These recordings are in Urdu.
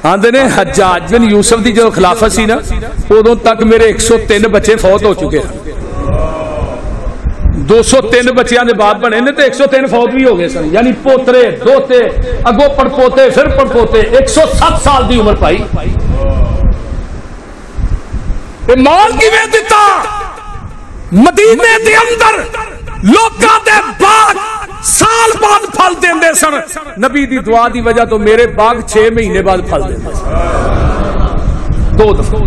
آندے نے حجاج بن یوسف دی جو خلافت سی نا ادوں تک میرے 103 بچے فوت ہو چکے ہیں 203 بچیاں دے باپ بنے نے تے 103 فوت بھی ہو گئے سن یعنی پوترے دوتے اگو پڑپوتے پھر پڑپوتے 107 سال دی عمر پائی مال کی میں دیتا مدینے دے اندر لوکاں دے باغ سال بعد پھل دیندے سن نبی دی دعا دی وجہ تو میرے باغ 6 مہینے بعد پھل دیندے سن 2 دفعہ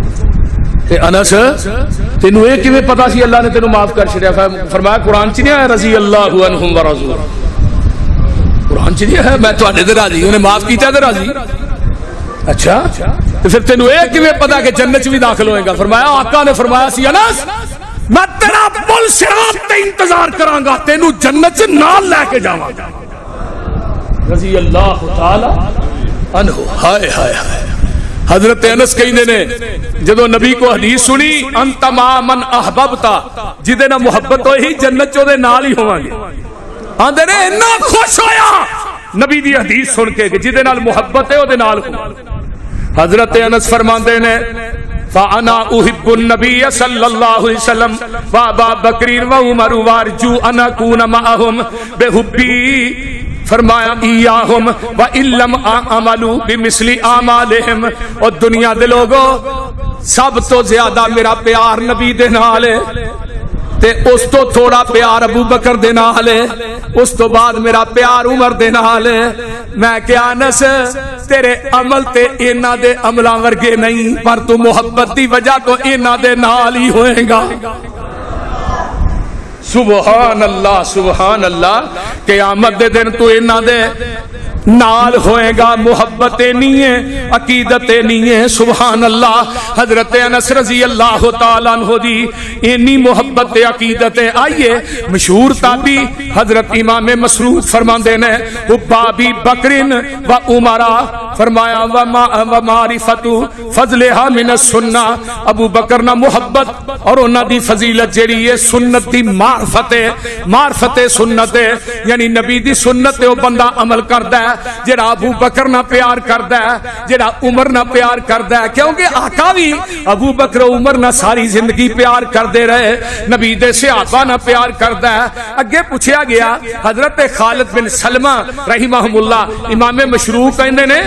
کہ انس تینوں یہ کیویں پتا سی اللہ نے تینوں معاف کر چھڑیا فرمایا قرآن چ نہیں آیا رضی اللہ عنہم ورضوا قرآن چ نہیں آیا میں تواڈے تے راضی انہیں معاف کیتا تے راضی اچھا تو پھر تینوں یہ کیویں پتا کہ جنت بھی داخل ہوئے گا فرمایا آقا نے فرمایا سی انس میں تیرا پل صراط تے انتظار کراں گا تینوں جنت چ نال لے کے جاواں گا رضی اللہ تعالی عنہ ہائے ہائے ہائے حضرت انس کہندے نے جدو نبی کو حدیث سنی انت ما من احببتا جدے نہ محبت ہوئی جنت چو دے نال ہی ہوواں گے آندے نے اتنا خوش ہویا نبی دی حدیث سن کے کہ جدے نال محبت ہے او دے نال ہو حضرت انس فرماندے نے فانا احب النبی صلی اللہ علیہ وسلم وابا بکر وعمر وارجو ان اکون معهم بحبی فرمایا ایاہم وَإِن لَمْ أَعْمَلُوا بِمِثْلِ أَعْمَالِهِمْ اور دنیا دے لوگوں سب تو زیادہ میرا پیار نبی دے نال ہے تے اس تو تھوڑا پیار ابو بکر دے نال ہے اس تو بعد میرا پیار عمر دے نال ہے میں کیا انس تیرے عمل تے اینا دے عملاں ورگے نہیں پر تو محبت دی وجہ تو اینا دے نال ہی ہوئے گا سبحان اللہ قیامت دے دن تو اینا دے نال ہوئے گا محبت نہیں ہے عقیدت نہیں ہے سبحان اللہ حضرت انس رضی اللہ تعالیٰ عنہ دی اینی محبت عقیدت آئیے مشہور تابی حضرت امام مسعود فرماندے نے بابی بکرن و عمرہ فرمایا و معرفت فضلها من السنہ ابو بکر نہ محبت اور انہ دی فضیلت جیڑی ہے سنت دی معرفت سنت یعنی نبی دی سنت وہ بندہ عمل کردہ ہے جڑا ابو بکر نہ پیار کردہ ہے جڑا عمر نہ پیار کردہ ہے کیونکہ آقا بھی ابو بکر و عمر نہ ساری زندگی پیار کردے رہے نبی دے صحابہ نہ پیار کردہ ہے اگے پوچھا گیا حضرت خالد بن سلمہ رحمہ اللہ امام مشروع کہندے نے